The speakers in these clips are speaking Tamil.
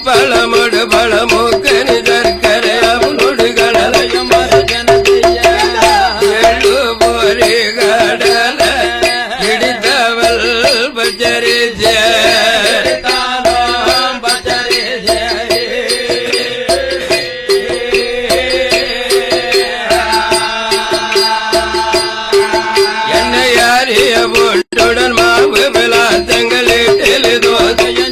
பழமுடு பழமூக்கு நிதற்கரை அவனோடு கடலையும் எள்ளு போரி கடல இடித்தவள் பச்சரிச என்னை அறிய போட்டுடன் மாவு விளாத்தங்களில் தோசையும்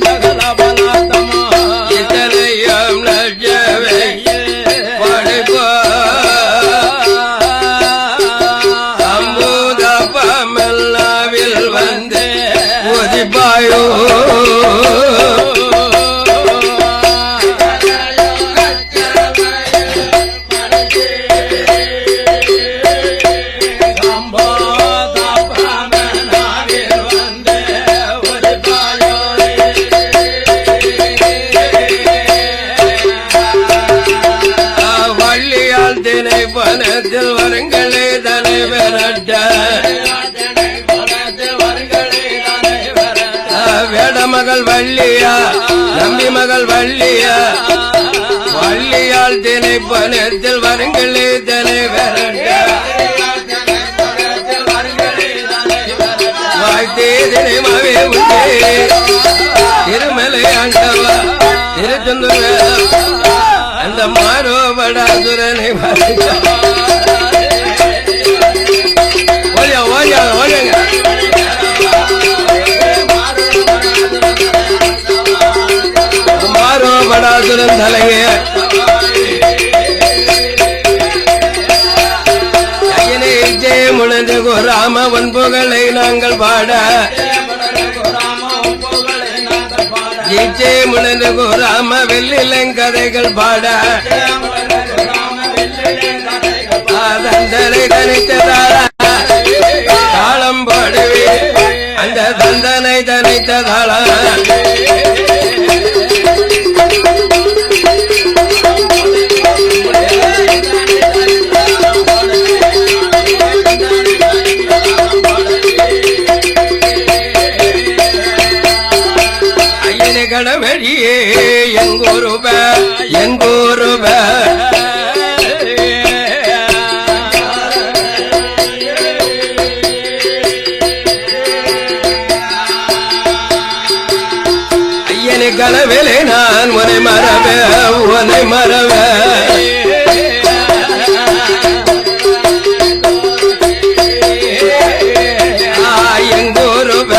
பாயோ வள்ளியால் தினை பணத்தில் வருங்களே தனை விரட்ட வேடமகள் வள்ளியா நம்பி மகள் வள்ளியா வள்ளியால் தினை பணத்தில் வருங்களே தனை விரட்ட வாழ்த்தே தினைமாவே உண்டே திருமலை ஆண்டவா திருச்செந்தூர் அந்த மாரோபடாசுரனை ஓடியா ஓடியா ஓடியாங்க மாரோபடாசுரன் தலையே முழந்து ராமவன் புகழை நாங்கள் பாட ஜெயிச்சே முழந்து ராம வெள்ளிலங்கதைகள் பாட தந்தனை தனித்ததார தாளம் பாடுவே அந்த தந்தனை தனித்த தாளம் கடவழியே எங்கூருப எங்கூருப ஐயனை கனவிலே நான் உனை மறவ உனை மறவ எங்கூருப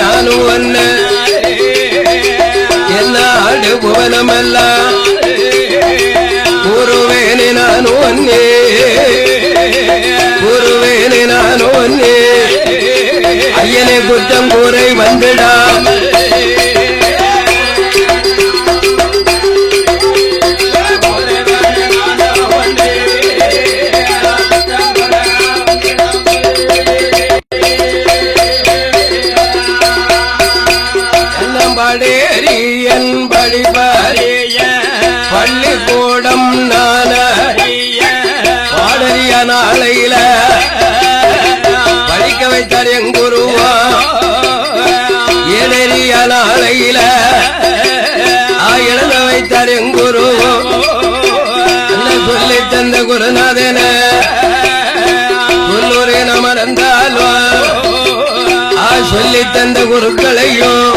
ನಾನು ಒನ್ನ ಎಲ್ಲಾಡು ಭುವನಮಲ್ಲ ಕೂರುವೇನೆ ನಾನು ಒನ್ನೇ ಕೂರುವೇನೆ ನಾನು ಒನ್ನೇ ஐயனே குற்றம் கூரை வந்துடா படேரியன் படிப்பறிய பள்ளிக்கூடம் நான பாடறிய நாளையில படிக்க வைத்தார் எங்குருவா ஏடறிய நாளையில எழுத வைத்தார் எங்குருவோ சொல்லி தந்த குருநாதன உள்ளூரே நமர்ந்தால்வா சொல்லி தந்த குருக்களையும்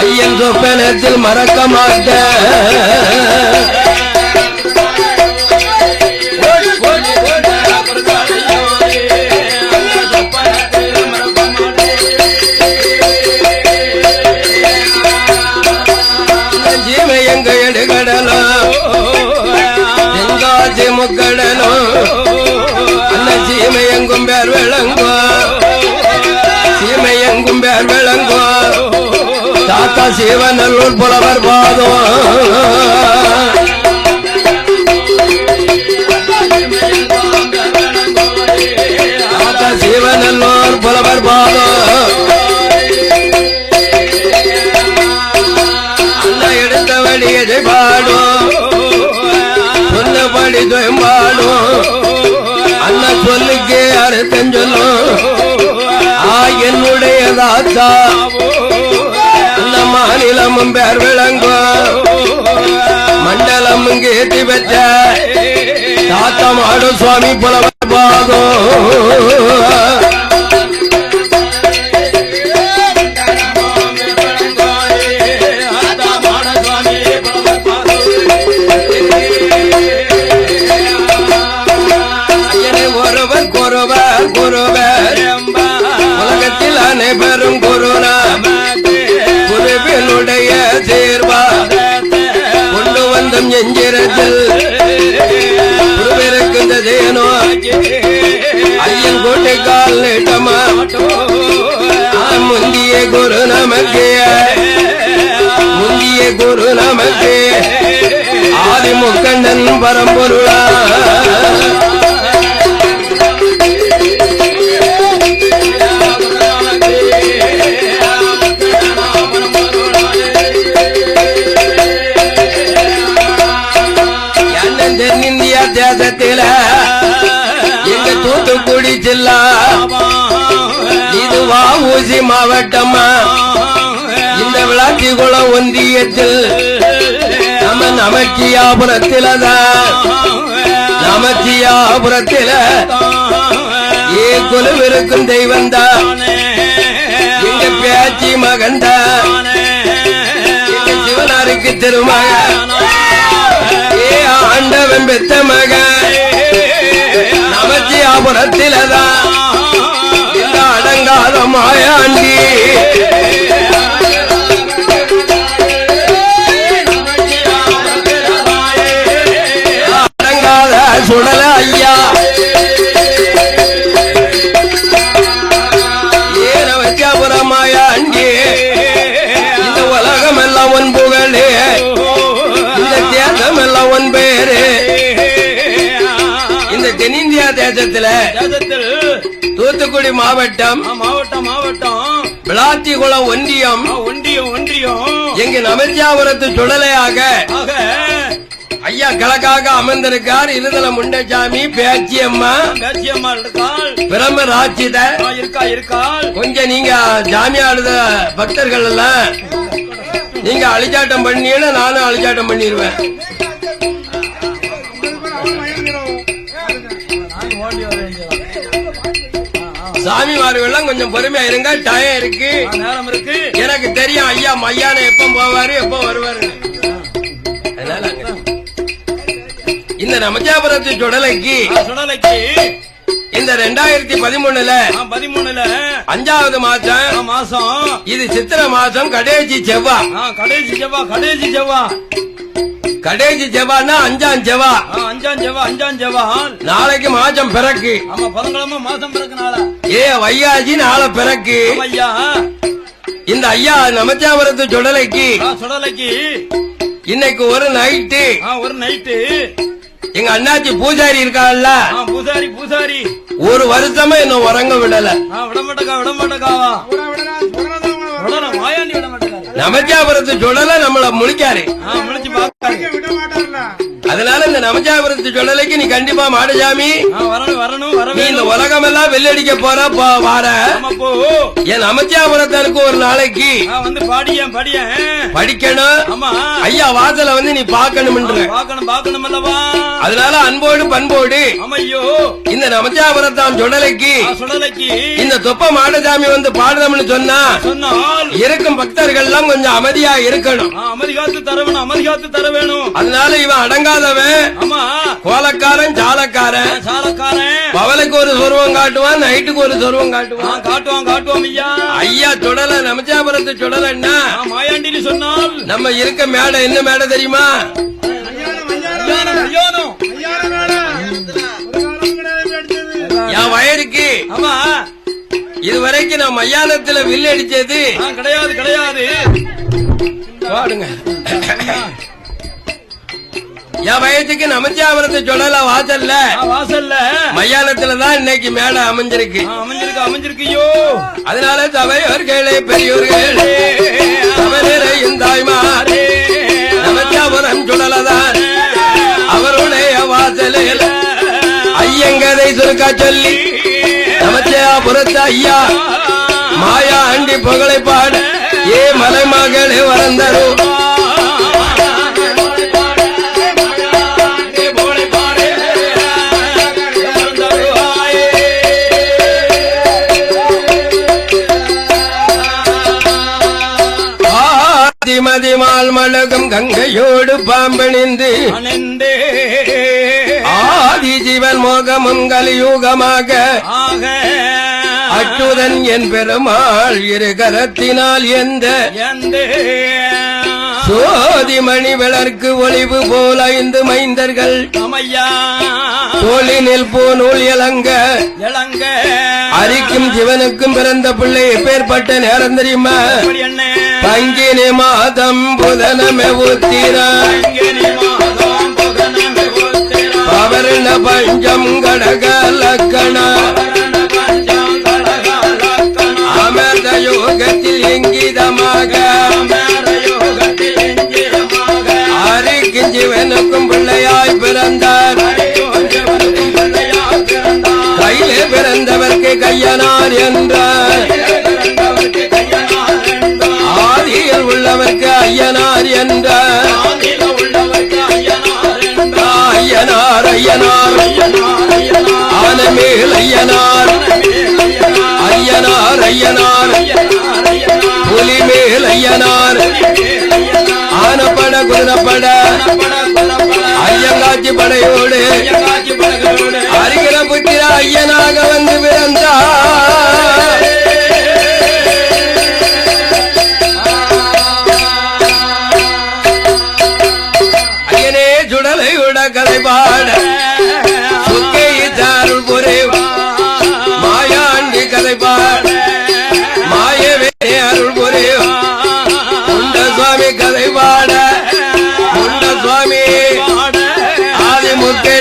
ஐயன் சொப்பனத்தில் மறக்க மாட்டேன் ஜீவ எங்க எடுகடலாம் எங்க முக்கடனும் அந்த சீமை எங்கும் பேர் விளங்கும் சீமை எங்கும் பேர் விளங்கும் தாத்தா சிவநல்லூர் புலவர் பாதம் தாத்தா சிவநல்லூர் புலவர் பாதம் அண்ணா எடுத்த வழியை பாடும் சொன்னபடி பாடும் அண்ணா சொல்லுக்கே அறுத்தம் சொல்லும் என்னுடைய தாத்தா அந்த மாநிலமும் பேர் விளங்கும் மண்டலமும் கேட்டி பெற்ற தாத்தா மாடு சுவாமி புலவர் பாதம் உலகத்தில் அனைவரும் குருனா குருவினுடைய சேர்வா கொண்டு வந்தும் எஞ்சிரத்தில் குருவிருக்கின்றதேனோ ஐயன் கோட்டை கால் நீட்டமா முந்திய குரு நமக்கு முந்திய குரு நமக்கு ஆதி முக்கண்ணன் பரம்பொருளா தென்னிந்தியா தேசத்தில எங்க தூத்துக்குடி ஜில்லா இது வஉசி மாவட்டமா இந்த விளாத்திகுளம் ஒன்றியத்தில் நம்ம நமச்சியாபுரத்தில்தான் நமச்சியாபுரத்தில குழுவிருக்கும் தெய்வந்தான் எங்க பேச்சி மகன்தான் எங்க சிவனாருக்கு திருமகன் ஆண்டவன் பெத்த மகன் நமச்சியாபுரத்தில்தான் இந்த அடங்காத மாயாண்டி அடங்காத சுடல ஐயா நமச்சியாபுரம் மாயாண்டி இந்த உலகம் எல்லாம் உன் புகழே இந்த தேசம் எல்லாம் உன் பேரு இந்த தென்னிந்தியா தேசத்துல தூத்துக்குடி மாவட்டம் விளாத்திகுளம் ஒன்றியம் எங்க நமச்சியாபுரத்து சுடலையாக ஐயா கிழக்காக அமர்ந்திருக்கார் இருதல முண்டசாமி பேச்சியம்மா பிரம ராட்சித கொஞ்சம் நீங்க ஜாமியாடுத பக்தர்கள் எல்லாம் நீங்க அழிச்சாட்டம் பண்ணீங்கன்னா நானும் அழிச்சாட்டம் பண்ணிடுவேன். சாமிமார்கள் கொஞ்சம் பொறுமையா இருங்க, டயம் இருக்கு, நேரம் இருக்கு. எனக்கு தெரியும் ஐயா மையான எப்ப போவாரு எப்ப வருவாரு. அதனால இந்த நமச்சியாபுரத்து சுடலைக்கு இந்த 2013 5வது மாசம் இது சித்திரை மாசம் கடைசி செவ்வாய். கடைசி செவ்வாய்னா 5ஆம் செவ்வாய். நாளைக்கு மாசம் பிறக்கு. ஏ வையாஜி நாளை பிறக்கு. இந்த ஐயா நமச்சியாபுரத்து சுடலைக்கு இன்னைக்கு ஒரு நைட்டு எங்க அண்ணாச்சி பூஜாரி இருக்காங்கல்ல, பூஜாரி ஒரு வருஷமா என்ன உறங்க விடல. நமச்சியாபுரத்து சுடல நம்மள முழிக்காரு. அதனால இந்த நமச்சியாபுரத்து சுடலைக்கு நீ கண்டிப்பா மாடசாமி நீ இந்த உலகம் எல்லாம் வெள்ளடிக்க போற வார என் நமச்சியாபுரத்தனுக்கு ஒரு நாளைக்கு வந்து படிக்கணும். ஐயா வாசல வந்து நீ பாக்கணும். அதனால அன்போடு பண்போடு இந்த நமச்சியாபுரத்தான் சுடலைக்கு இந்த தொப்ப மாடசாமி வந்து பாடுதம்னு சொன்னா இருக்கும் பக்தர்கள் எல்லாம் கொஞ்சம் அமைதியா இருக்கணும். அதனால இவன் அடங்காதவன், கோலக்காரன், சாலக்காரன். பவலுக்கு ஒரு சொருவம் காட்டுவான், நைட்டுக்கு ஒரு சொருவம் காட்டுவான். ஐயா சுடல நமச்சியாபுரத்து சுடலன்னா மாயாண்டின்னு சொன்னால் நம்ம இருக்க மேடை என்ன மேடை தெரியுமா? இதுவரைக்கும் நான் மையானத்துல வில் அடிச்சது கிடையாது கிடையாது. பாடுங்க. என் வயசுக்கு நமச்சியாபுரத்தை சொல்லல வாசல்ல வாசல்ல மையானத்துலதான் இன்னைக்கு மேடை அமைஞ்சிருக்கு அமைஞ்சிருக்கியோ. அதனால சபையோர்களே பெரியோர்களே சபையிறையும் தாய்மாரே நமச்சியாபுரம் சொல்லலதான் அவருடைய வாசலில் ஐயங்கதை சுருக்கா சொல்லி நமச்சியாபுரத்து ஐயா மாயா அண்டி புகழை பாட ஏ மலை மகளே வரந்தரும் மதிமால் மலகும் கங்கையோடு பாம்பணிந்து ஆதி ஜீவன் மோகமும் கலியுகமாக அச்சுதன் என் பெருமாள் இரு கரத்தினால் எந்த சோதிமணி விளர்க்கு ஒளிவு போல ஐந்து மைந்தர்கள் தோளினில் பூநூல் இளங்க அரிக்கும் சிவனுக்கும் பிறந்த பிள்ளை எப்பேற்பட்ட நேரம் தெரியுமா? பங்கினி மாதம் புதனமே உத்திரான் பவர்ண பஞ்சம் கடக லக்கண அமர்த யோகத்தில் இங்கிதமாக அரிக்கும் சிவனுக்கும் பிள்ளையாய் பிறந்தார். கையிலே பிறந்தவர்க்கு கையனார் என்றார். ஆதியில் உள்ளவர்க்கு ஐயனார் என்றார். ஐயனார் ஐயனார் ஆனமேல் ஐயனார் ஐயனார் ஐயனார் புலிமேல் ஐயனார் ஆனப்பட குதிரப்பட ஐயங்காட்சி படையோடு அருகிற புத்திர ஐயனாக வந்து பிறந்தார். ஐயனே சுடலை உட கதை பாட சுக்கை தாருள் பொறே மாயாண்டி கதை பாட மாயவே அருள் பொறே உண்ட சுவாமி கதை பாட உண்ட சுவாமி ஆதி முக்கே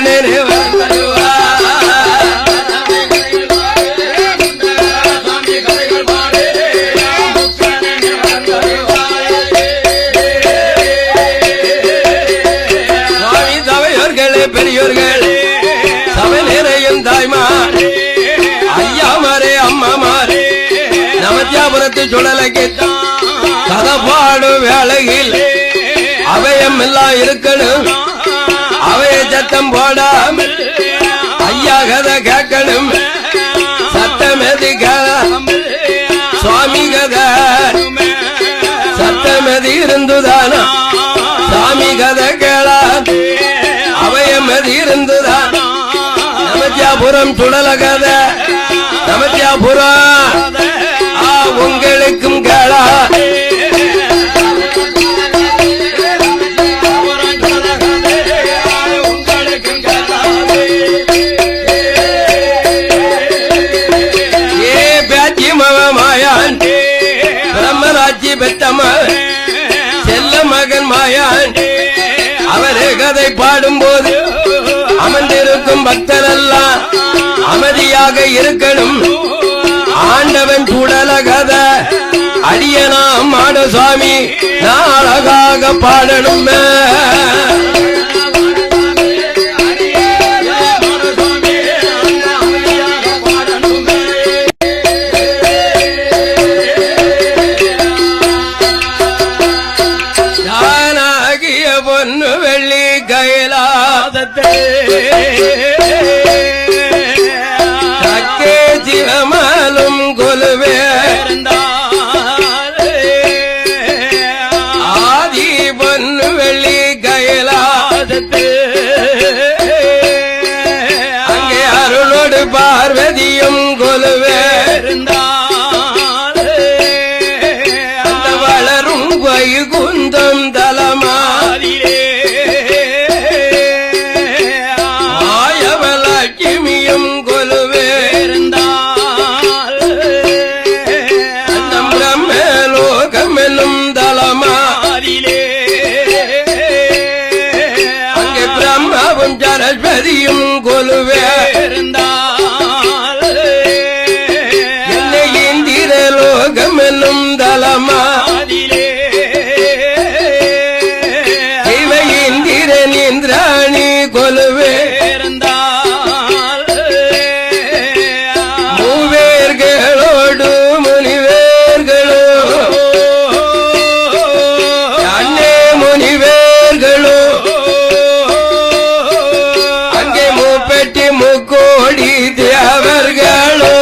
பெரியோர்கள் சபை நிறையும் தாய்மார் ஐயாமாரே அம்மாமாரே நமச்சியாபுரத்து சுடலைக்கு கதை பாடும் வேளையில் அவையம் எல்லாம் இருக்கணும். அவைய சத்தம் போடாமல் ஐயா கதை கேட்கணும். சத்தம் எது சுவாமி கதை சத்தம் எது இருந்துதானா சாமி கதை கேளா அவயமதி இருந்துதான். நமச்சியாபுரம் சுடல கதை நமச்சியாபுரம் உங்களுக்கும் கேளா ஏ பேச்சி மாயான் பிரம்மராட்சி பெத்தம செல்ல மகன் மாயான் அவரே கதை பாடும்போது அமர்ந்திருக்கும் பக்தரெல்லாம் அமைதியாக இருக்கணும். ஆண்டவன் சுடல கதை அடியனாம் மாட சுவாமி நான் அழகாக பாடணும். பொன்னு வெள்ளி கைலாசத்தே தக்கே சிவமாலும் கொலுவே ஆதி பொன்னு வெள்ளி கைலாசத்தே அங்கே அருளோடு பார்வதியும் கொலுவே அந்த வளரும் வைகுந்தம் தலமா ஆயவலட்சுமியும் கொலுவே கொலுவே இருந்தால் என்னை இந்திர லோகம் என்னும் தலமா அதிலே இவ இந்திரன் இந்திராணி கொலுவே இருந்தால் மூவேர்களோடு முனிவேர்களோ அண்ணே முனிவேர்களோ அங்கே மூப்பெட்டி முக்கோடி தேவர்களோ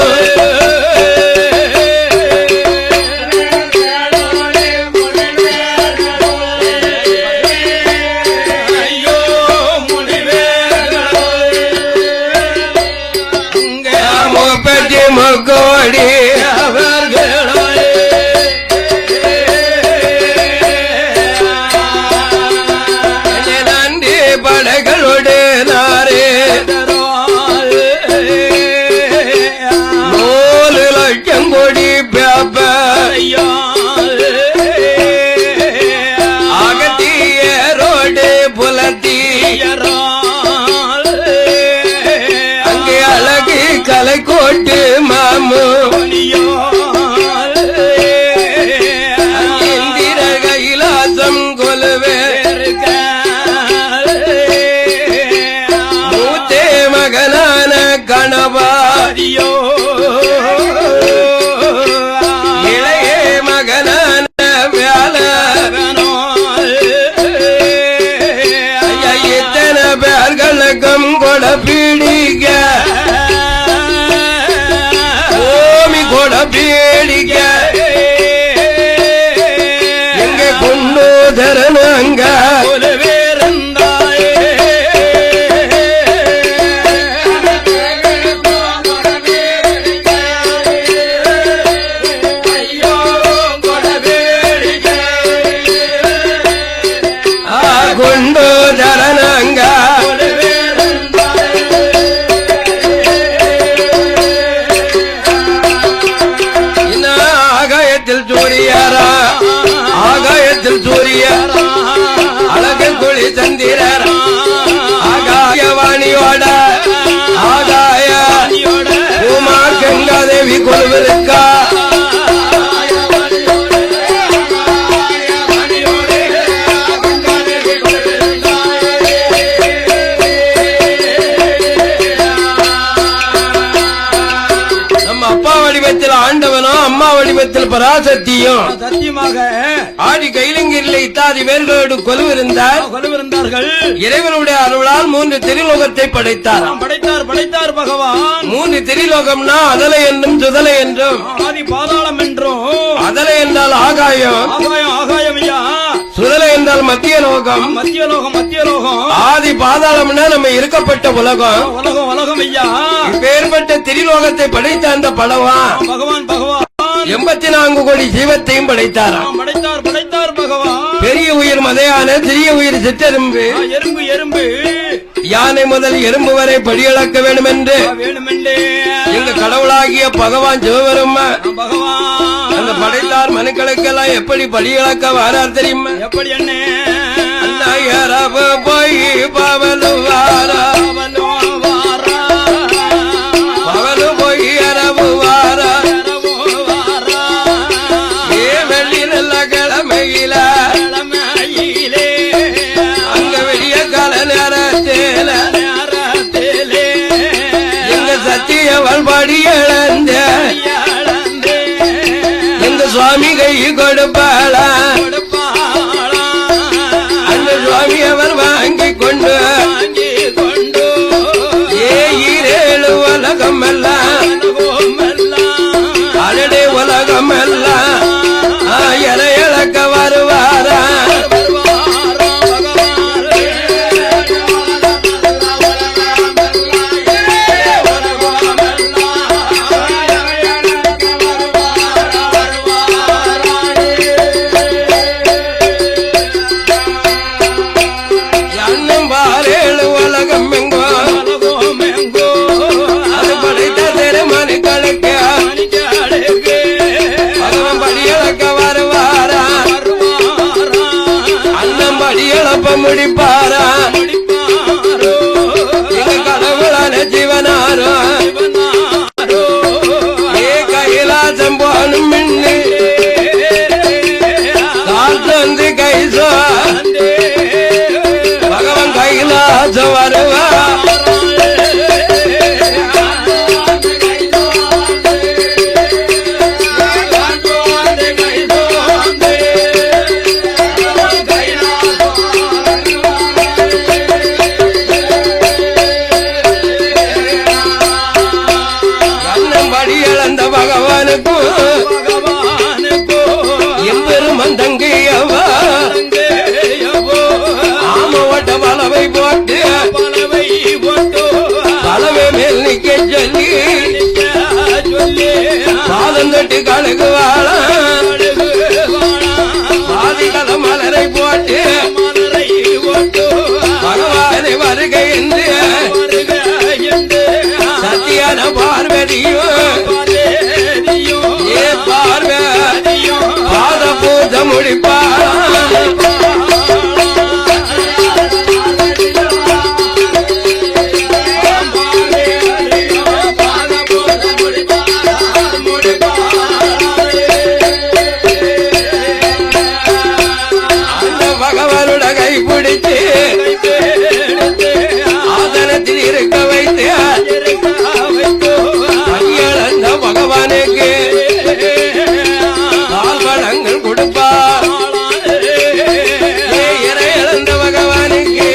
ஐயோ முனிவேர்களோ அங்கே மூப்பெட்டி முக்கோடி அவர்களோ நன்றி படைகளோடு நாரே நூலு லட்சம் கோடி பேப்ப அகத்தியரோடு புலத்தி அங்கே அழகு கலை கோட்டு மாமு இந்திர கைலாசம் கொலுவே மூத்தே மகனான கணவா இளைய மகனான வேல ஐயா இத்தனை பேர்களுக்கும் கொட பீடிக்க ஓமி கொட பீடிக்க எங்க கொண்டு தரணுங்க கொண்டு தரணுங்க இன்னும் ஆகாயத்தில் சூரியரா ஆகாயத்தில் சூரியரா அழகு குழி சந்திரரா ஆகாயவாணியோட ஆகாய உமா கங்காதேவி கொள்வதற்கா நம்ம அப்பா வடிவத்தில் ஆண்டவனும் அம்மா வடிவத்தில் பராசக்தியும் சத்தியமாக ஆடி கைலங்கிரில் இத்தாதி பேர்களோடு கொலுவிருந்தார் கொலுவிருந்தார்கள். இறைவனுடைய அருளால் 3 திரிலோகத்தை படைத்தார். படைத்தார் பகவான். 3 திரிலோகம்னா அதலை என்றும் சுதலை என்றும், ஆதி பாதாளம் என்றும், அதலை என்றால் ஆகாயம், ஆகாயம் ஐயா, சுதலை என்றால் மத்திய லோகம், மத்திய லோகம், ஆதி பாதாளம்னா நம்ம இருக்கப்பட்ட உலகம். உலகம் ஐயா. இப்பேற்பட்ட திரிலோகத்தை படைத்த அந்த படவான் பகவான் 84 கோடி ஜீவத்தையும் படைத்தாராம். படைத்தார் பகவான். பெரிய உயிர் மதையான சிறிய உயிர் சிற்றெரும்பு, எறும்பு யானை முதல் எறும்பு வரை படியளக்க வேண்டும் என்று எங்க கடவுளாகிய பகவான் சிவபெருமா பகவான் அந்த படைத்தார் மனுக்களுக்கெல்லாம் எப்படி படியளக்க வாரார் தெரியுமா? எப்படி என்ன போய் பவலு வாரா, பவலு போய் அரபு வாரா, வெள்ளி நல்ல கிழமையில அங்க வெளிய கால நேரத்தில எங்க சத்தியவள் படி இழந்த எங்க சுவாமி கை கொடுப்பாள அந்த சுவாமி அவர் வாங்கி கொண்டு ஏழு உலகம் எல்லாம் அடடே உலகம் எல்லாம் இழக்க வருவாரா. அழுகுவாளா பாதிகள மலரை போட்டு பகவானை வருகை என்று சத்தியான பார்வதியும் ஏ பார்வதியும் பாத பூஜை முடிப்பாளா பிடித்து ஆசனத்தில் இருக்க வைத்து கையளந்த பகவானுக்கு கால்வளங்கள் கொடுப்பார் இறை இழந்த பகவானுக்கு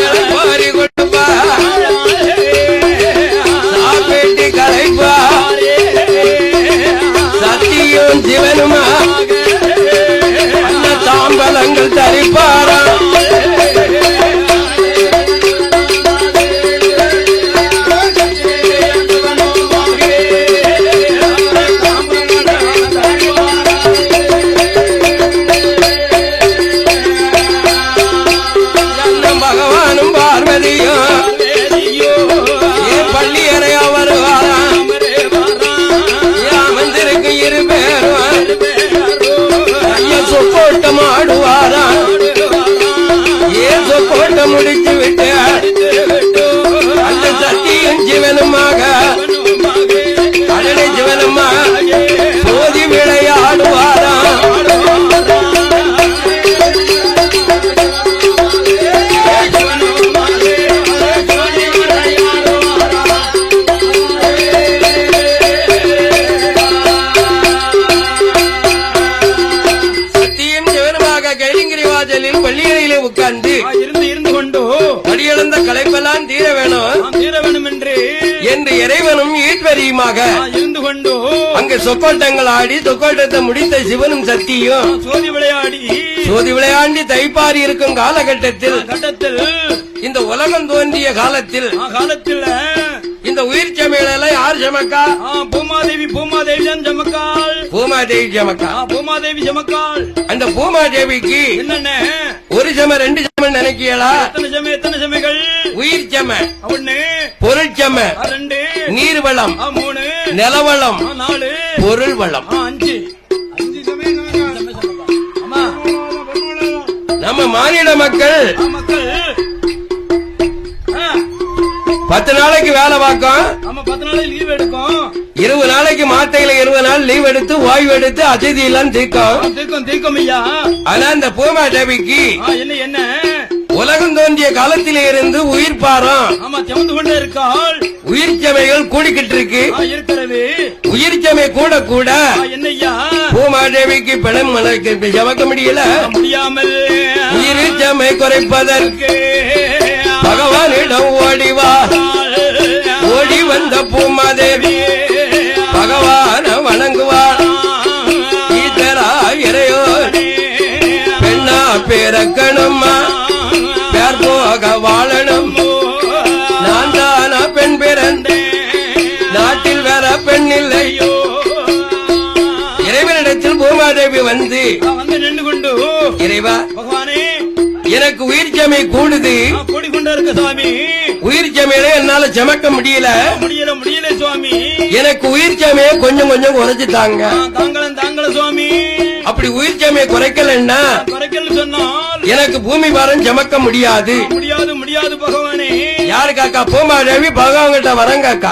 இளப்பாரி கொடுப்பார் சாப்பிட்டு கலைப்பார் சத்தியும் சிவனுமா தாம்பலங்கள் தரிப்பாரா பகவானும் பார்வதியும் பள்ளி அறையா வருவாரா அமர்ந்திருக்கு இரு பேரும் சொக்கோட்டம் ஆடுவாரா ஏசு கோட்டம் முடித்து விட்டு அந்த சத்தியும் ஜீவனுமாக அடலை ஜீவனுமா சோதி விளையாடுவாரா பள்ளியறையிலே உட்கார்ந்து இருந்து கொண்டு படியளந்த களைப்பெல்லாம் தீர வேணும் என்று இறைவனும் ஈஸ்வரியுமாக இருந்து கொண்டு அங்கு சொக்கோட்டங்கள் ஆடி சொக்கோட்டத்தை முடித்த சிவனும் சத்தியும் சோதி விளையாண்டி தைப்பாரி இருக்கும் காலகட்டத்தில் இந்த உலகம் தோன்றிய காலத்தில் இந்த உயிர் சமையல யார் சமக்கா? பூமாதேவி தான் சமக்காள். பூமாதேவி சமக்காள். அந்த பூமாதேவிக்கு என்னென்ன ஒரு சம ரெண்டு சம நினைக்கலா? எத்தனை சமைகள்? உயிர் சம ஒண்ணு, பொருள் சம ரெண்டு, நீர் வளம் மூணு, நிலவளம் நாலு, பொருள் வளம் அஞ்சு. நம்ம மாநில மக்கள் 10 நாளைக்கு வேலை பார்க்கும். 10 நாளைக்கு லீவ் எடுக்கும். 20 நாளைக்கு மாத்தையில 20 நாள் லீவ் எடுத்து ஓய்வு எடுத்து அசதி எல்லாம் தீர்க்கும் ஐயா. ஆனா இந்த பூமாதேவிக்கு என்ன உலகம் தோன்றிய காலத்திலே இருந்து உயிர் பாரம் செவந்து கொண்டே இருக்காள். உயிர் சமைகள் கூடிக்கிட்டு இருக்கு. உயிர் சமை கூட கூட என்னையா பூமாதேவிக்கு பிணம் சமக்க முடியாமல் உயிர் சமை குறைப்பதற்கு பகவானிடம் ஓடிவா. ஓடி வந்த பூமாதேவி பகவான வணங்குவார். ஈத்தரா இறையோ பெண்ணா பிறக்கணுமா, பேர் போக வாழணும். நான் தானா பெண் பிறந்தேன், நாட்டில் வேற பெண் இல்லையோ. இறைவனிடத்தில் பூமாதேவி வந்து நின்று கொண்டு இறைவா பகவானே எனக்கு உயிர் சமை கூடுது. கூடிக்கொண்டே இருக்க சுவாமி. உயிர் சமையல என்னால சமைக்க முடியல சுவாமி. எனக்கு உயிர் சமைய கொஞ்சம் கொஞ்சம் குறைச்சு தாங்க. தாங்கள சுவாமி. அப்படி உயிர் சமைய குறைக்கலன்னா சொன்னால் எனக்கு பூமி பாரம் சமக்க முடியாது. முடியாது பகவானே. யாரு காக்கா? பூமாதேவி பகவான் கிட்ட வரங்காக்கா.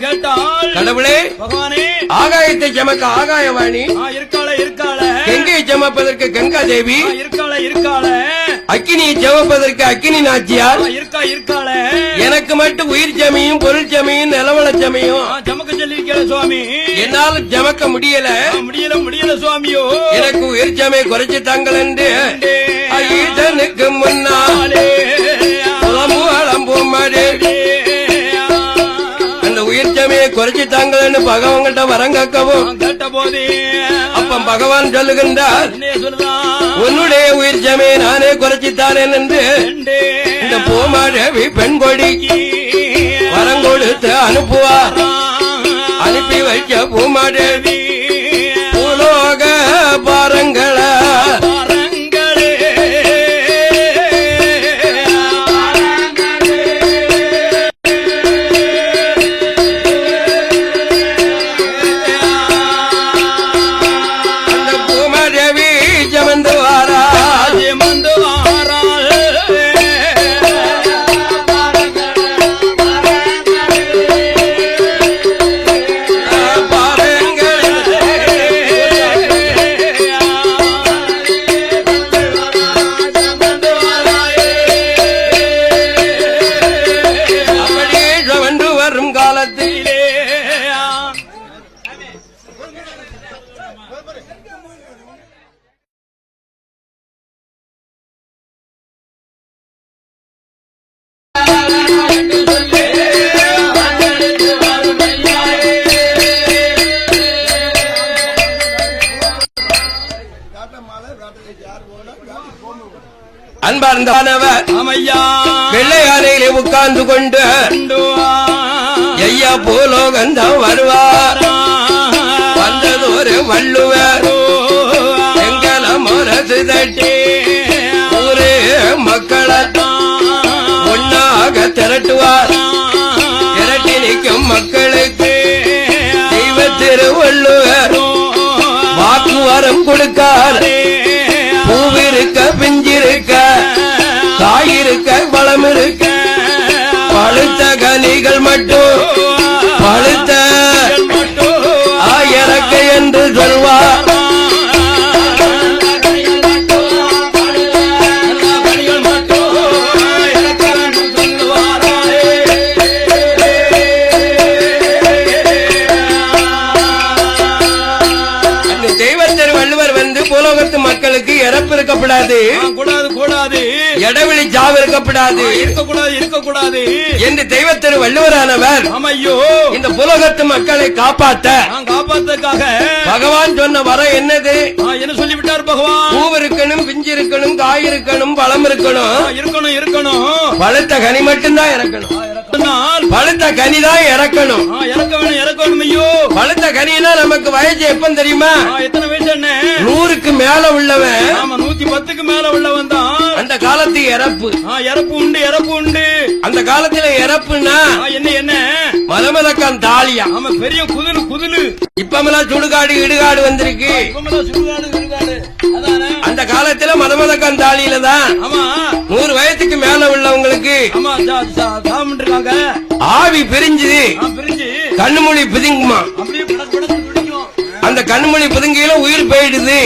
கேட்டாள். கடவுளே பகவானே ஆகாயத்தை சமக்க ஆகாயவாணி இருக்காள. கங்கையை சமப்பதற்கு கங்கா தேவி இருக்காள. அக்கினியை சமப்பதற்கு அக்கினி நாச்சியார் இருக்காள. எனக்கு மட்டும் உயிர் சமையும் பொருள் சமையும் நிலவள சமையும் சமக்க சொல்லிருக்கல சுவாமி. என்னால சமக்க முடியல சுவாமியோ. எனக்கு உயிர் சமையை குறைச்சு தாங்கள் என்று ஈசனுக்கு முன்னாலே பூமாதேவி அந்த உயிர் சமையை குறைச்சு தாங்கள் பகவான்கிட்ட வரங்கக்கவும் கேட்ட போதே அப்ப பகவான் சொல்லுகின்றார், உன்னுடைய உயிர் சமையை நானே குறைச்சித்தானேன் என்று இந்த பூமாதேவி பெண் கொடிக்கு வரம் கொடுத்து அனுப்புவார். அனுப்பி வைக்க பூமாதேவி பூலோக பாரங்கள அன்பார்ந்தவர் வெள்ளையானையிலே உட்கார்ந்து கொண்டு ஐயா பூலோகந்தான் வருவார். வந்ததொரு வள்ளுவர் எங்கள முரசு தட்டி ஊரே மக்களை ஒன்னாக திரட்டுவார். திரட்டி நிற்கும் மக்களுக்கு தெய்வ திருவள்ளுவர் வாக்குவாரம் கொடுக்கார். பூவிருக்க பிஞ்சிருக்க காயிருக்க பழம் இருக்க பழுத்த கனிகள் மட்டும் பழுத்த இறக்க என்று சொல்வார். பூலோகத்து மக்களுக்கு இறப்பு இருக்கப்படாது, கூடாது, இடைவெளி ஜாவு இருக்கப்படாது, இருக்கக்கூடாது என்று தெய்வத்திரு வள்ளுவரானவர் இந்த பூலோகத்து மக்களை காப்பாற்றக்காக பகவான் சொன்ன வரம் என்னது? என்ன சொல்லிவிட்டார் பகவான்? பூ இருக்கணும், பிஞ்சு இருக்கணும், காய் இருக்கணும், பழம் இருக்கணும், பழுத்த கனி மட்டும்தான் இறக்கணும். பழுத்த கனிதான் இறக்கணும். ஐயோ பழுத்த கனினா நமக்கு வயசு எப்ப தெரியுமா? எத்தனை வயசு? 100க்கு மேல உள்ளவன். 110க்கு மேல உள்ளவன் தான் அந்த காலத்து இறப்பு. இறப்பு உண்டு. அந்த காலத்துல இறப்புனா என்ன? மதமதக்கான் தாலியா. பெரிய குதிரு. இப்பமெல்லாம் சுடுகாடு இடுகாடு வந்திருக்கு. அந்த காலத்துல மதமதக்கான் தாலியில தான் 100 வயசுக்கு மேல உள்ளவங்களுக்கு ஆவி பிரிஞ்சு கண்ணுமொழி பிதுங்குமா. அந்த கண்மொழி புதுங்கையில உயிர் போயிடுது.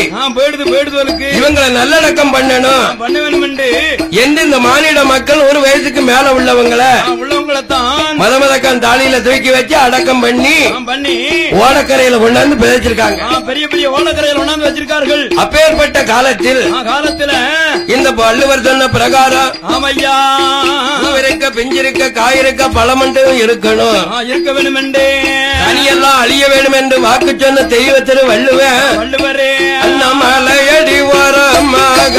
இவங்களை நல்லடக்கம் பண்ணணும் என்று இந்த மானிட மக்கள் 1 வயசுக்கு மேல உள்ளவங்களை மதமதக்கான் தாலியில தூக்கி வச்சு அடக்கம் பண்ணி ஓடக்கரையில கொண்டாந்து பிழைச்சிருக்காங்க. பெரிய ஓடக்கரையில கொண்டாந்து வச்சிருக்கார்கள். அப்பேற்பட்ட காலத்தில் இந்த வள்ளுவர் சொன்ன பிரகாரம் இருக்க பிஞ்சிருக்க காயிருக்க பழமண்டும் இருக்கணும், இருக்க வேண்டும் என்று தனியெல்லாம் அழிய வேண்டும் என்று வாக்கு சொன்ன தெய்வத்திரு வள்ளுவரே அண்ணமலையடி ஓரமாக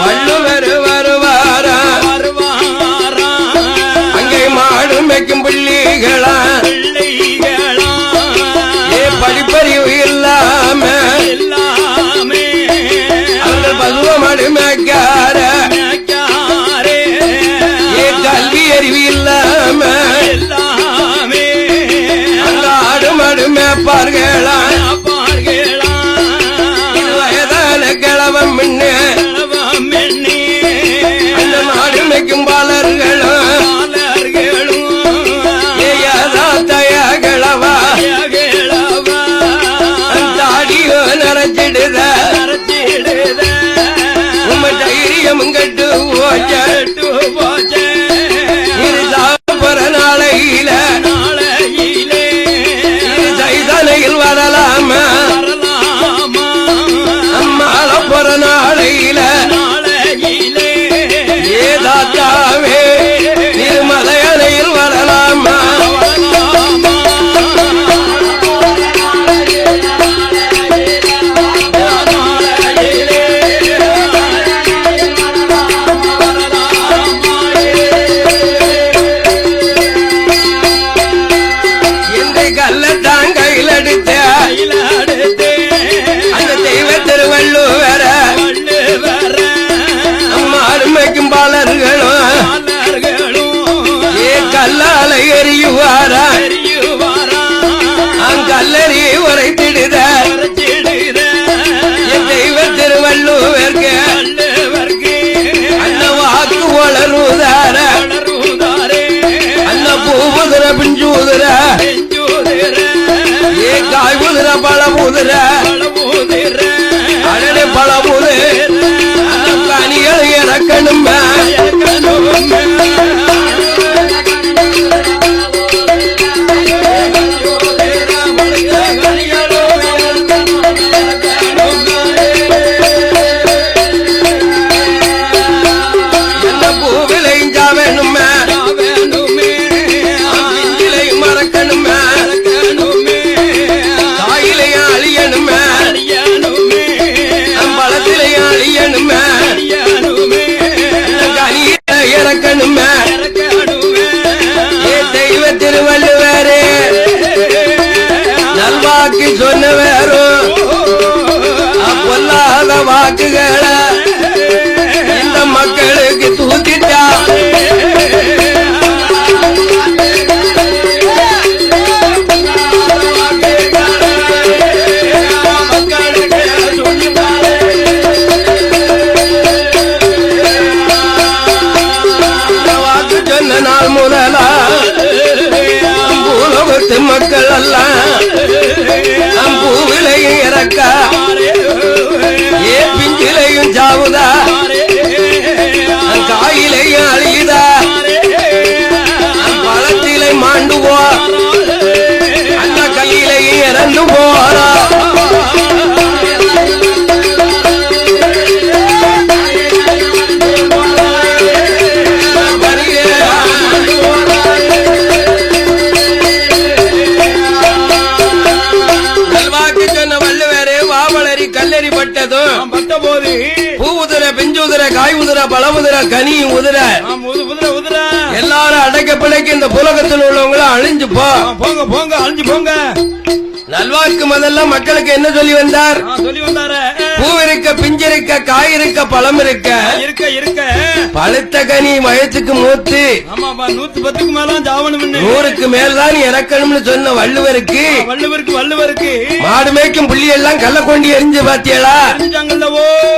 வள்ளுவர் வருவாரா. அங்கே மாடும் வைக்கும் பிள்ளைகளா படிப்பறிவு இல்லாம அவர்கள் பருவமடு மேக்கார கல்வி அறிவு இல்லாம ஆடு மாடு மேப்பார்களா. வயதான பிஞ்சு உதிர ஏ காய் உதிர பழம் உதிர அடனே பழம் உதிர கனிகள் இறக்கணும் தெய்வ திருவள்ளுவரே நல்வாக்கு சொன்ன வேறும் பொல்லாத வாக்குகளை இந்த மக்களுக்கு தூக்கிட்டா நாள் முதலா பூலோகத்து மக்கள் எல்லாம் பூவிலையும் இறக்க ஏ பிஞ்சிலையும் சாவுதா காயிலையும் அழியுதா பழத்திலை மாண்டுவோ அந்த கையிலையும் இறந்து போறா பூவுதிர பிஞ்சுதிர காய் உதிர பழமுதிர கனி உதிர எல்லாரும் அடைக்க பிழைக்க இந்த புலகத்தில் உள்ளவங்களும் அழிஞ்சு போங்க போங்க அழிஞ்சு போங்க. நல்வாக்கு முதல்ல மக்களுக்கு என்ன சொல்லி வந்தார்? பூ இருக்க பிஞ்சு இருக்க காய் இருக்க பழம் இருக்க பழுத்த கனி வயசுக்கு மூத்து 110க்கு மேல ஜாவணும் 100க்கு மேல்தான் இறக்கணும்னு சொன்ன வள்ளுவருக்கு மாடு மேய்க்கும் புள்ளி எல்லாம் கள்ள கொண்டு எரிஞ்சு பாத்தியலா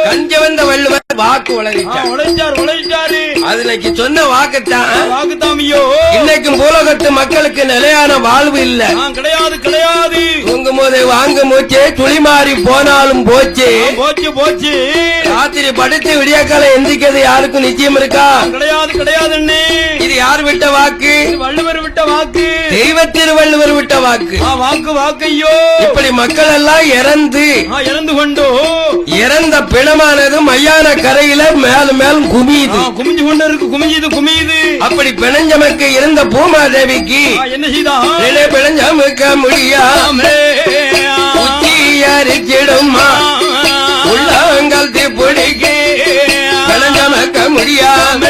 கஞ்ச வந்த வள்ளுவர் வாக்கு உழைச்சாரு. அதுக்கு சொன்ன வாக்குத்தான் இன்னைக்கும் பூலோகத்து மக்களுக்கு நிலையான வாழ்வு இல்ல. கிடையாது தூங்கும் போதே வாங்க மூச்சே துளி மாறி போனாலும் போச்சு ராத்திரி படுத்து விடியக்கால எந்திக்கிறது யாருக்கும் நிச்சயம் இருக்கா? கிடையாது. இது யார் விட்ட வாக்கு? வள்ளுவர் விட்ட வாக்கு. தெய்வ திருவள்ளுவர் விட்ட வாக்கு. வாக்கையோ இப்படி மக்கள் எல்லாம் இறந்து கொண்டோ இறந்த பிணமானது மையான கரையில மேலும் மேலும் குமிஞ்சு கொண்டு இருக்கு. குமியுது. அப்படி பிணஞ்சமக்க இருந்த பூமாதேவிக்கு என்ன செய்தான்? பிணஞ்சமக்க முடியாம உச்சியரிச்சிடுமா உள்ளங்கள் தீப்பிடிக்க பிணஞ்சமக்க முடியாம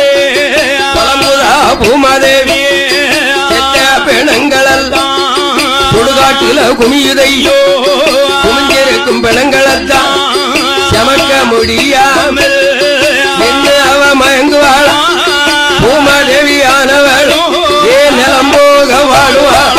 பழமுதா பூமாதேவி பிணங்கள் சுடுகாட்டுல குமியுதையோ குமிஞ்சிருக்கும் பிணங்களத்தான் சமக்க முடியாமல் நின்று அவ மயங்குவாள். பூமாதேவியானவளும் ஏ நிலம் போக வாடுவாள்.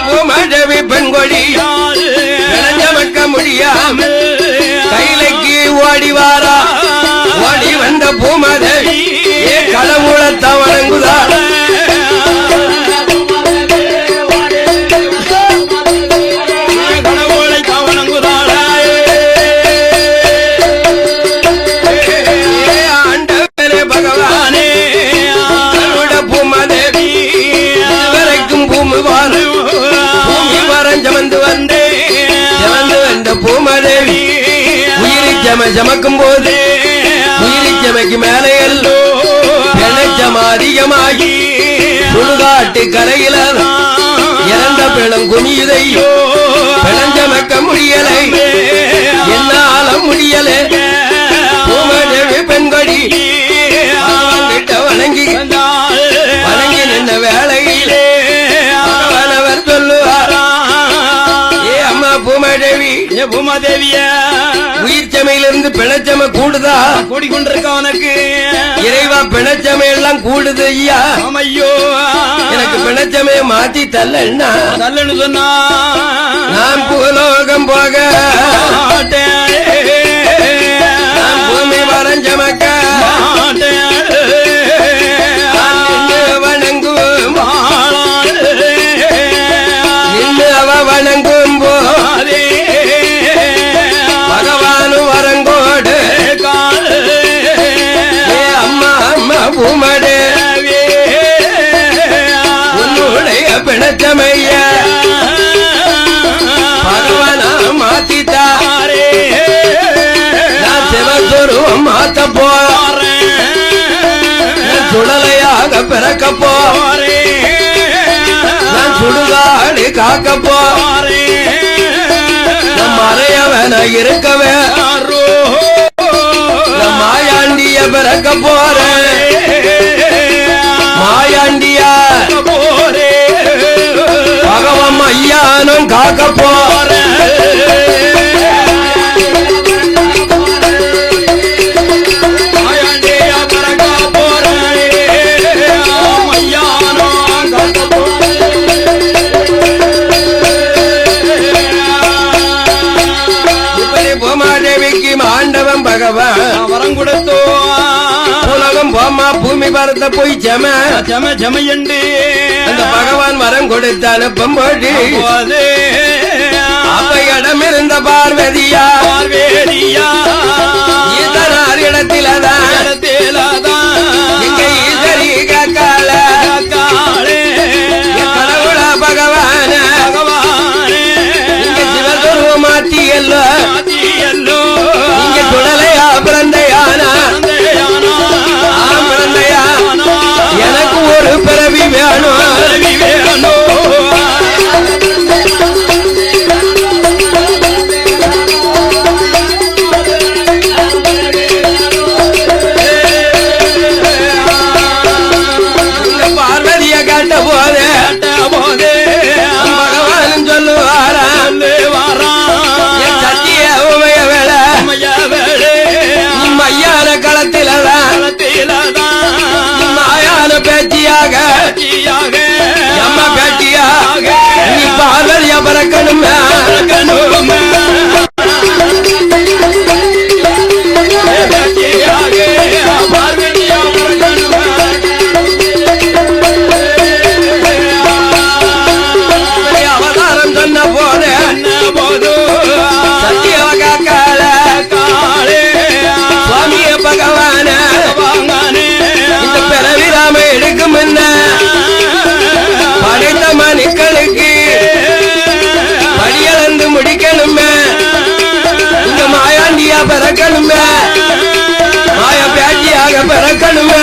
பூமாதேவி பெண்கொடி நினைஞ்சமக்க முடியாமல் கைலைக்கு ஓடிவாரா. ஓடி வந்த பூமாதேவி கடவுளத்த வணங்குதா. ஆண்டவரே பகவானே பூமாதேவி வரைக்கும் பூமி வரைஞ்சமந்து வந்த பூமாதேவி உயிரி சமக்கும் போது உயிரி சமைக்கு மேலே எல்லோ பிணச்சம் அதிகமாகி சுடுகாட்டு கரையில இறந்த பிணம் குமியுதையோ பிணஞ்சமக்க முடியலை என்னால முடியலை. பூமாதேவி பெண்கொடி வணங்கி நின்ன வேளையிலே அவர் சொல்லுவார், ஏ அம்மா பூமாதேவி பூமாதேவி ஏ பூமாதேவிய உயிர் சமையிலிருந்து பிணச்சமை கூடுதா? கூடிக்கொண்டிருக்க உனக்கு இறைவா பிணச்சமை எல்லாம் கூடுது ஐயா. ஆமையோ எனக்கு பிணச்சமைய மாத்தி தள்ளன்னா நல்லன்னு சொன்னா நான் பூலோகம் போக நான் பூமி வரைஞ்சமக்க வணங்கும் நின்று அவ வணங்கும் போதே பகவானும் வரங்கோடு அம்மா அம்மா பூமடே உன்னுடைய பிணச்சமைய பகவானா மாத்தித்தாரே. நான் சிவஸ்வரூபம் மாத்த போறேன், சுடலையாக பிறக்க போறேன், நான் சுடுகாடு காக்க போறேன், நம் மறையவன இருக்கவே நம் மாயாண்டிய பிறக்க போறேன், மாயாண்டியா பகவம் ஐயானும் காக்க போறேன். பூமாதேவிக்கு ஆண்டவன் பகவான் வரம் கொடுத்தோ உலகம் போமா பூமி பரத்த போய் செம ஜம ஜமையண்டு அந்த பகவான் வரம் கொடுத்த அனுப்பும்போது அப்ப இடம் இருந்த பார்வதியா பார்வேரியா ஈசனார் இடத்திலதான் இங்க ஈசரி கால கடவுளா பகவான இங்க சிவகுருவ மாத்தி எல்லோ இங்க சுடலையா பிறந்தையானா பிறந்தையா எனக்கு ஒரு பிறவி வேணும் பார்வதிய காட்ட போதே பகவான் சொல்லுவாரா சத்திய உமைய வேலை மையான களத்திலதான் மாயான பேச்சியாக அம்மா பேட்டியாக நீ பார்வதிய பறக்கணும் அவதாரம் சொன்ன போது சத்தியவக கால சுவாமிய பகவான இந்த பிறவிராம எடுக்கும் என்ன படைத்த மனுக்களுக்கு படியளந்து முடிக்கணுமே இந்த மாயாண்டியா பிறக்கணுமே மாய பேட்டியாக பிறக்கணுமே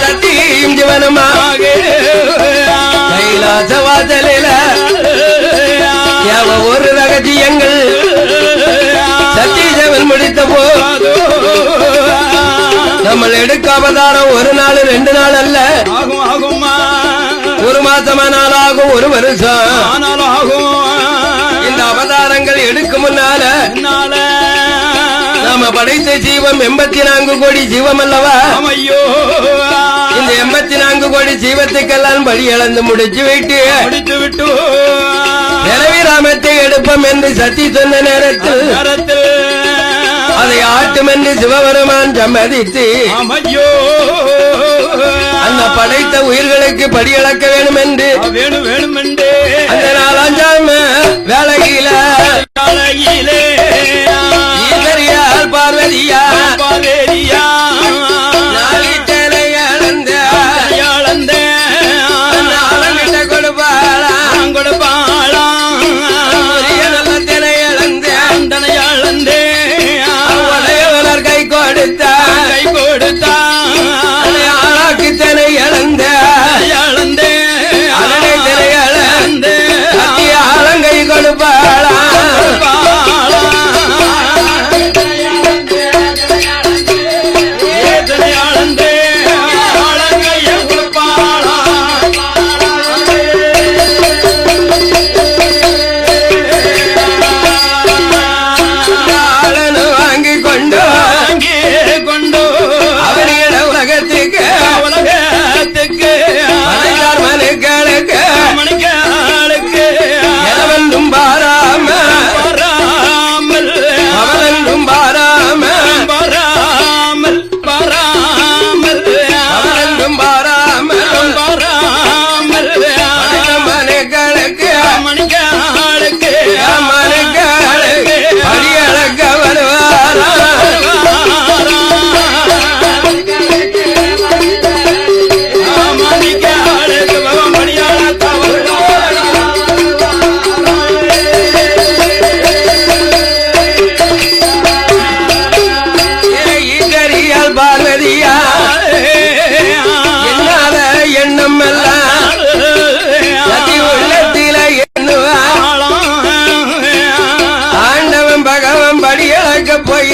சத்தியும் ஜீவனமாக கைலாசவாசலில ஒரு ரகசியங்கள் சத்தியவன் முடித்த போது நம்ம எடுக்க அவதாரம் ஒரு நாள் 2 நாள் அல்ல ஆகும் ஆகுமா ஒரு மாசமானாலும் ஆகும் ஒரு வருஷம் ஆனாலும் ஆகும் இந்த அவதாரங்கள் எடுக்கும் முன்னால நாம படைத்த ஜீவம் 84 கோடி ஜீவம் அல்லவா? ஐயோ இந்த 84 கோடி ஜீவத்துக்கெல்லாம் படி இழந்து முடிச்சு விட்டு பிறவி ராமத்தை எடுப்போம் என்று சத்தி சொன்ன நேரத்தில் அதை ஆட்டும் என்று சிவபெருமான் சம்மதித்து அந்த படைத்த உயிர்களுக்கு படியளக்க வேணும் என்று அந்த 4ஆம் வேளையில ஈஸ்வரியால் பார்வதியா நாளித்தலை இழந்த நாளங்கிட்ட கொடுப்பாளா நல்ல திரை இழந்த உடையவளர் கை கொடுத்தா ஆளாக்கு திரை இழந்த அதனை திரை இழந்த ஆலங்கை கொடுப்பாளா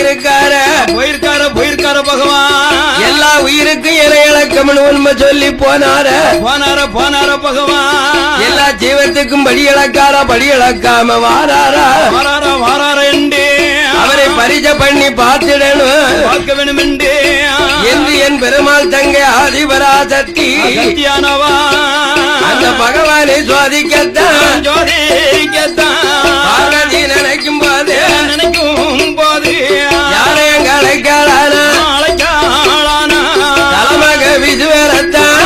போயிருக்கார பகவான். எல்லா உயிருக்கும் இறை இலக்கம்னு உண்மை சொல்லி போனார பகவான். எல்லா ஜீவத்துக்கும் படி இழக்காம வாராரா என்று அவரை பரிசை பண்ணி பார்க்க வேண்டும் என்று என் பெருமாள் தங்கை ஆதிபராசக்தி அந்த பகவானை சுவாதிக்கத்தான் பார்வதி நினைக்கும் போது யாரையும் அழைக்காளானா தலைமக விசுவரத்தான்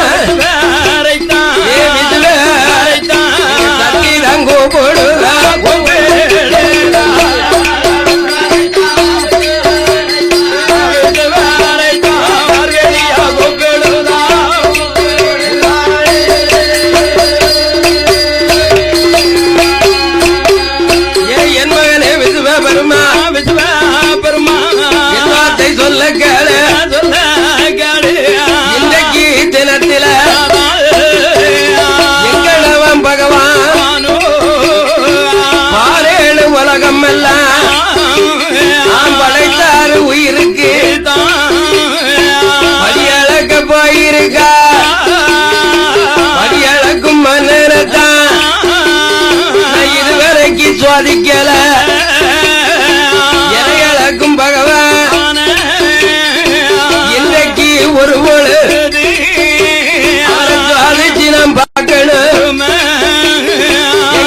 சக்தி தங்கோ போடுறா சொல்ல கேளு இன்றைக்கு தினத்தில எங்களவன் பகவான் பாரேழு உலகம் எல்லாம் நாம் படைத்தாரு உயிருக்கு படியளக்க போயிருக்கா படியளக்கும் மன்னரத்தான் இதுவரைக்கு சுவாதிக்கல இறையளக்கும் பகவான் ஒரு பொழுது சுவாதிச்சு நாம் பார்க்கணும்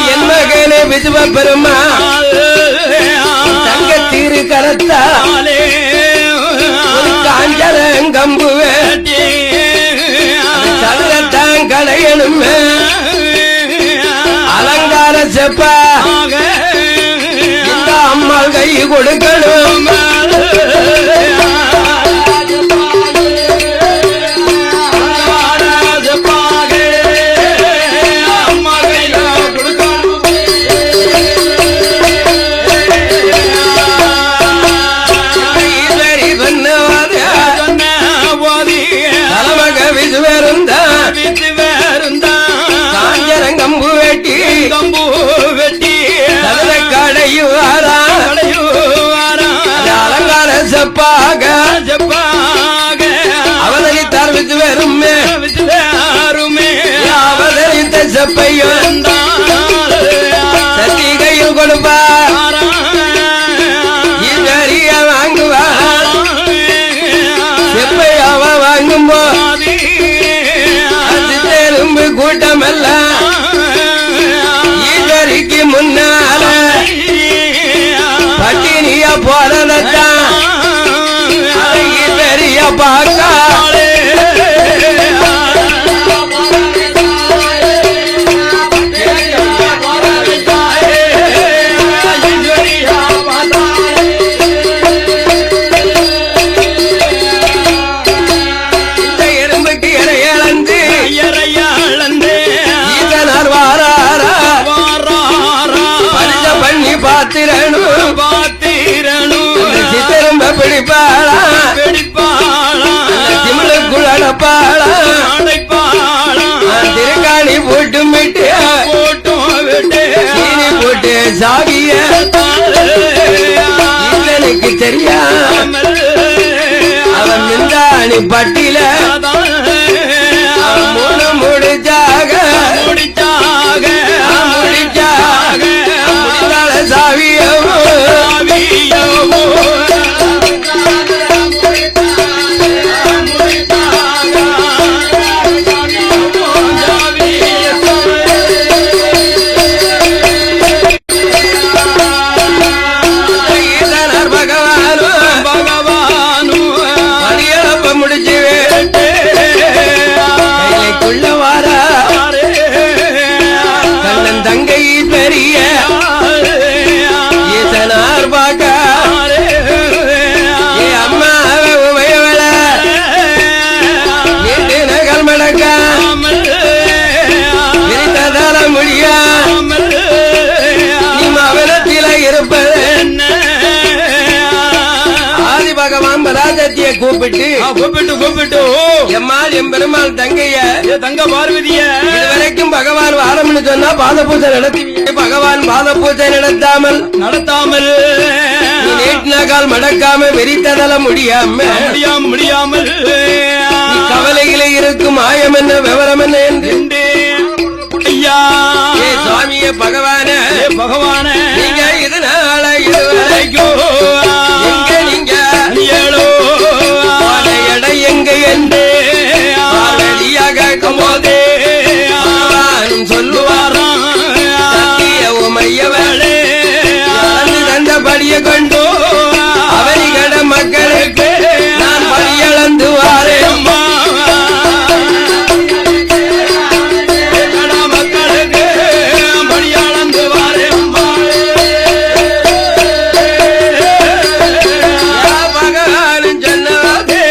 என் மகனே விசுவ பெருமா தங்க தீரு கரத்தாலே காஞ்சரங்கம்பு சதுரத்தான் களையணும் அலங்கார செப்ப இந்த அம்மாள் கை கொடுக்கணும் அவதரித்தார் விசுவருமே அவதரித்த செப்பையும் சத்தி கையில் கொடுப்பார் இதறிய வாங்குவார் செப்பை அவ வாங்கும் போது தெரும்பு கூட்டம் எல்லாம் இதறிக்கு முன்னால பட்டினிய போறதான் பெரிய பார்த்தாலே இந்த எறும்புக்கு இறையளந்து ஈசனார் வாராரா பரிச பண்ணி பாத்திரணும் சித்தரும்ப பிடிப்பாளா திமிழுக்குள் அடப்பாளா திருக்காணி போட்டும் விட்டு சீனி போட்டு சாவிய எனக்கு தெரியாமல் அவன் மிந்தாணி பட்டில மூணு முடிச்சாக சாவியவோ பராசக்தியை கூப்பிட்டு எம்மாள் எம் பெருமாள் தங்கைய தங்க பார்வதிய இதுவரைக்கும் பகவான் வாரம்னு சொன்னா பாத பூஜை நடத்தி பகவான் பாத பூஜை நடத்தாமல் நீட்டின கால் மடக்காம வெறித்ததல முடியாமல் கவலைகளை இருக்கும் ஆயம் என்ன விவரம் என்ன என்று ஐயா சுவாமிய பகவான நீங்க இதனால இதுவரைக்கும் நீங்க ஏழோ எடை எங்க என்று கேட்கும் போதே சொல்லுவாராம் மையவளே தந்தபடிய கொண்டு அவரிகட மக்களுக்கு நான் படியளந்து வாரேன் மக்களுக்கு படியளந்து வாரேன் பகவானும் சொன்னதே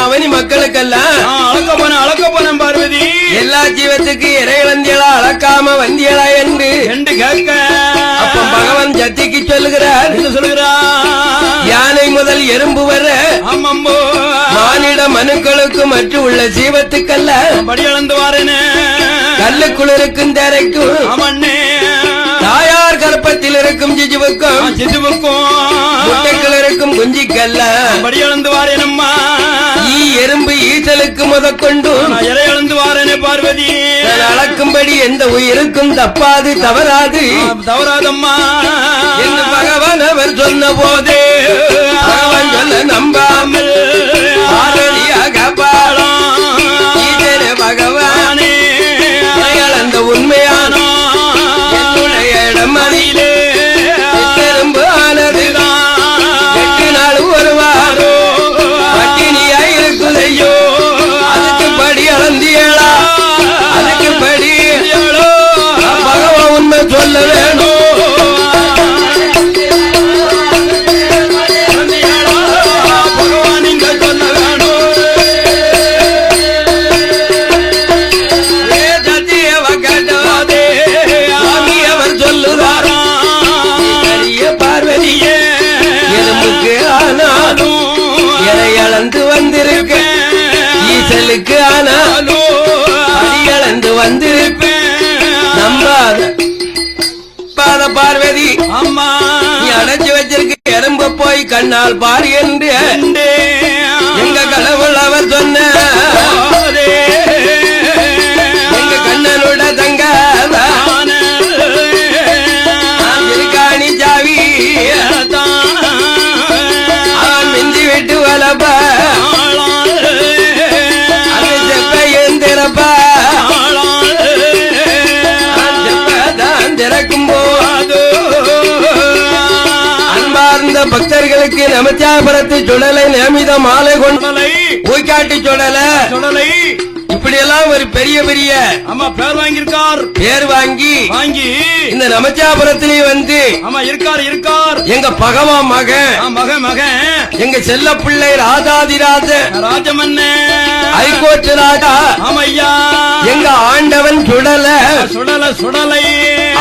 அவனி மக்களுக்கெல்லாம் அளக்க போன பார்வதி எல்லா ஜீவத்துக்கு இறைவந்தியலா அளக்காம வந்தியலா என்று கேட்க அப்ப பகவான் ஜத்திக்கு சொல்லுகிறார் யானை முதல் எறும்பு வர மானிட மனுக்களுக்கு மற்றும் உள்ள ஜீவத்துக்கல்ல படியளந்து வாரேன கல்லுக்குள் இருக்கும் தேரைக்கும் தாயார் கற்பத்தில் இருக்கும் ஜிஜுவுக்கும் முட்டைக்குள் இருக்கும் குஞ்சிக்கல்ல படியளந்து வாரேனம்மா எறும்பு ஈசலுக்கு முதற்கொண்டு இறையளந்து வாரேனே பார்வதி அளக்கும்படி எந்த உயிருக்கும் தப்பாது தவறாதம்மா என்று பகவான் அவர் சொன்ன போதே பகவான் சொல்ல நம்பாமல் பார்வதியாக பாடம் பகவானே அந்த உண்மையானோ என்னுடைய இடம் அதிலே திரும்ப ஆனதுதான் 8 நாள் வருவாரோ பட்டினியா இருக்குதையோ அதுக்கு படி அளந்தியலா அதுக்கு படி பகவான் உண்மை சொல்ல வேணும் வந்திருக்க ஈசலுக்கு ஆனாலும் அடியளந்து வந்திருப்பேன் நம்பாத பார்வதி அம்மா நீ அடைச்சு வச்சிருக்க எறும்பு போய் கண்ணால் பாரு என்று எங்க கடவுள் அவர் சொன்ன எங்க கண்ணனோட தங்க இருக்காணி சாவி மிஞ்சி விட்டு வளப்ப அது செப்ப எந்திரப்பா செப்பதான் திறக்கும் போது அன்பார்ந்த பக்தர்களுக்கு நமச்சாபுரத்து சுடலை நியமித மாலை கொண்டலை ஊய்காட்டி சுடலை இப்படி எல்லாம் ஒரு பெரிய ஆமா பேர் வாங்கி இந்த நமச்சாபுரத்திலே வந்து ஆமா இருக்கார் எங்க பகவான் மகன் எங்க செல்ல பிள்ளை ராஜாதிராஜ ராஜமன்ன ஹைகோர்ட் ராஜா ஆமையா எங்க ஆண்டவன் சுடலை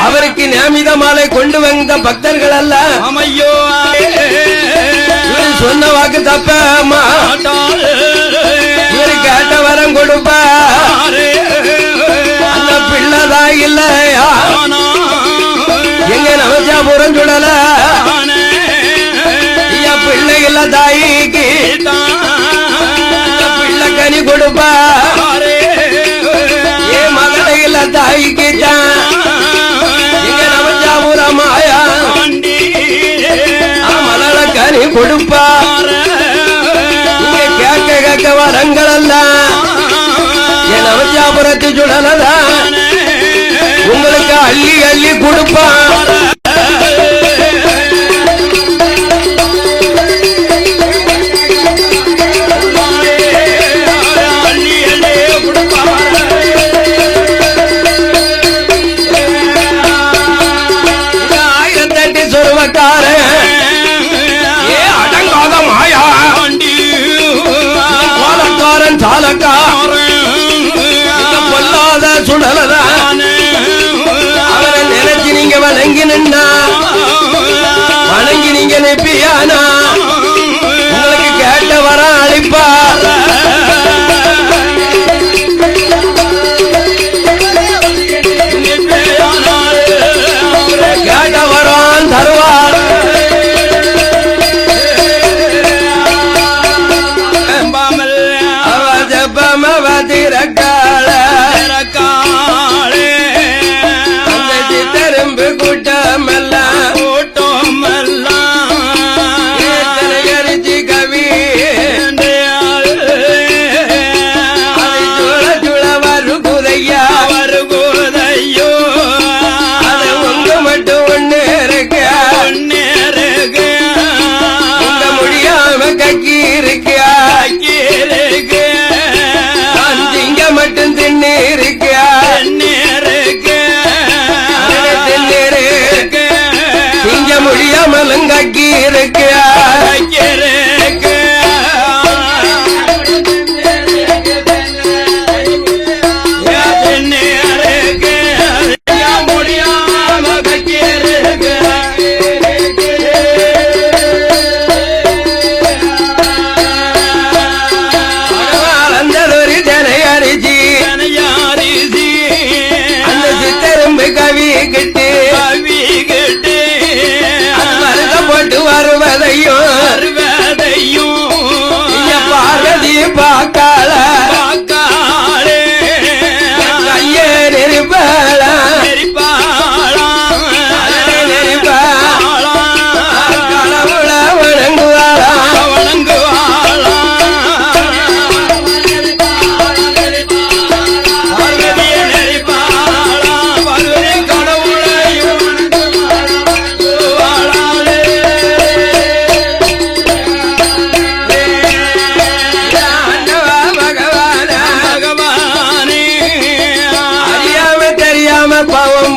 அவருக்கு நியமித மாலை கொண்டு வந்த பக்தர்கள் அல்ல ஆமையோ சொன்ன வாக்கு தப்பமா இவரு கேட்ட வரம் கொடுப்பா அந்த பிள்ளைதா இல்லையா எங்க நமச்சாபுரம் சுடல பிள்ளை இல்ல தாய்க்கு பிள்ளை கனி கொடுப்பா ஏ மகளை இல்ல தாய்க்கு எங்க நமச்சாபுரம் மாயா மலர கனி கொடுப்பா கேட்க வரங்கள் எல்லாம் என் நமச்சாபுரத்து சுடலதான் உங்களுக்கு அள்ளி கொடுப்பான் பொல்லாத சுடலதான் அவரை நினைச்சு நீங்க வணங்கி நின்னா வணங்கி நீங்க நெப்பியானா உங்களுக்கு கேட்ட வர அளிப்பா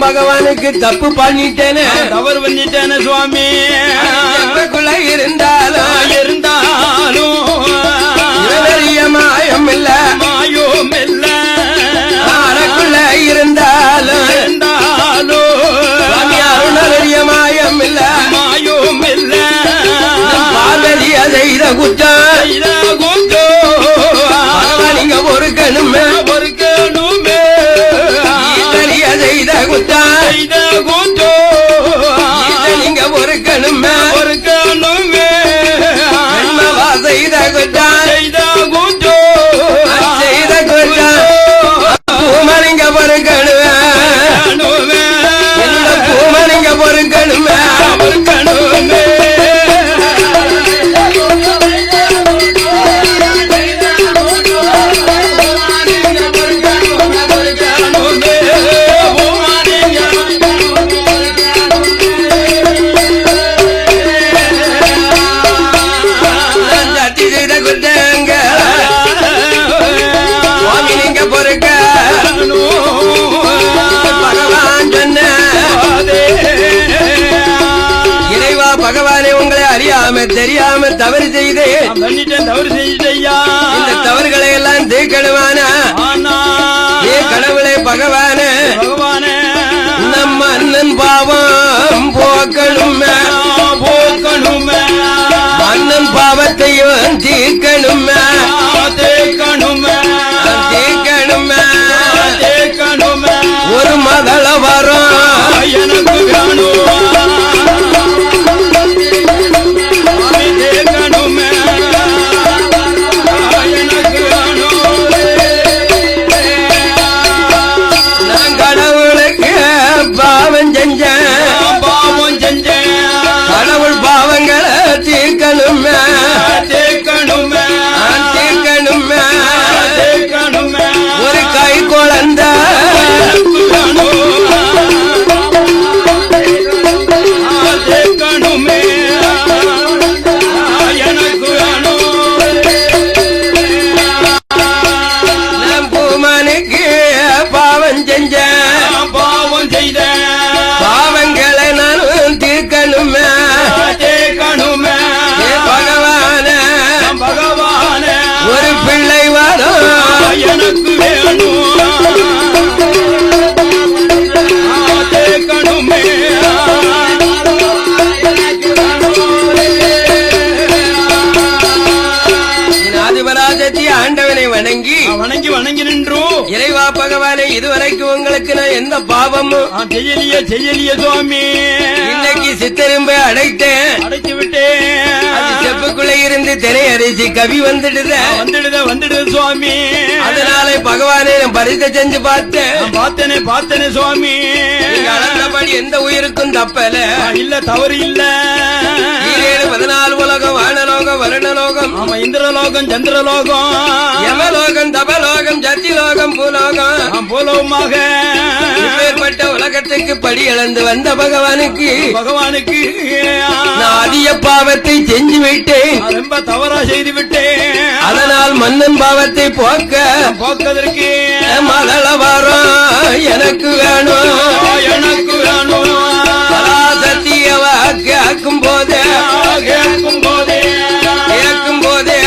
பகவானுக்கு தப்பு பண்ணிட்டேனே, தவறு பண்ணிட்டேன சுவாமி. செப்புக்குள்ள இருந்தாலும் இவனறிய மாயம் இல்ல, மாயும் இல்ல. அறக்குள்ள இருந்தாலும் சுவாமி அருணறிய மாயம் இல்ல, மாயும் இல்ல. பார்வதிய செய்த குற்றம் பகவான் இங்க பொறுக்கணுமே, பொறுக்கணுமே. ஈசனிய செய்த குற்றம் நீங்க பொறுக்கணுமே, பொறுக்கணுமே. பெண்மவா செய்த குற்றம் செய்த குற்றம் பூமணிங்க பொறுக்கணுமே, பூமணிங்க பொறுக்கணுமே. சத்தி செய்த குற்றங்க சுவாமி நீங்க பொறுக்க பகவான் சொன்ன இறைவா பகவானே உங்களை அறியாம தெரியாம தவறு செய்தே, தவறு செய்தையா. இந்த தவறுகளை எல்லாம் தீர்க்கணுமானா ஏ கடவுளே பகவானே, பகவானே நம்ம அண்ணன் பாவம் போக்கணுமே, போக்கணுமே. அண்ணன் பாவத்தையும் தீர்க்கணுமே, தேக்கணுமே. தீர்க்கணுமே. தேக்கணுமே. ஒரு மகள வரும் எனக்கு வேணும். தேக்கணுமே. எனக்கு வேணும். நான் கடவுளுக்கு பாவம் செஞ்சேன், பாவம் செஞ்சேன். கடவுள் பாவங்களை தீர்க்கணுமே, தேக்கணுமே. தீர்க்கணுமே. தேக்கணுமே. ஒரு கை குழந்தை தேக்கணுமே. எனக்கு வேணும். நான் பூமனுக்கு பாவம் செஞ்சேன், பாவம் செய்த பாவங்களை நானும் தீர்க்கணுமே, தேக்கணுமே. ஏ பகவானே பகவானே ஒரு பிள்ளை வரும் எனக்கு வேணும். தேக்கணுமே. ஆதிபராஜத்தி ஆண்டவனை வணங்கி வணங்கி வணங்கி நின்றோம். இறைவா பகவானே இதுவரைக்கும் உங்களுக்கு நான் எந்த பாவமும் செய்யலிய சுவாமி. இன்னைக்கு சித்தரும்பை அடைத்தேன், அடைத்து விட்டேன். அது செப்புக்குள்ள இருந்து தினை அரிசி கவி வந்துடுத, வந்துடுது சுவாமி. அதனால பகவானே நான் பரிசை செஞ்சு பார்த்தேன், பார்த்தனே சுவாமி. நீங்க அளந்தபடி எந்த உயிருக்கும் தப்பல, இல்ல தவறு இல்ல. 14 உலகம் வானலோகம் வருணலோகம் ஆமா, இந்திரலோகம் சந்திரலோகம் யமலோகம் தபலோகம் சத்திலோகம் பூலோகம் போலவுமாக இப்பேற்பட்ட உலகத்துக்கு படி இழந்து வந்த பகவானுக்கு நான் அதிக பாவத்தை செஞ்சு விட்டேன், ரொம்ப தவறா செய்து விட்டேன். அதனால் மன்னன் பாவத்தை போக்கதற்கு மகள வரும் எனக்கு வேணும், எனக்கு வேணும். சத்தியவா கேட்கும் போதே கேட்கும் போதே கேட்கும் போதே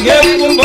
கேட்கும்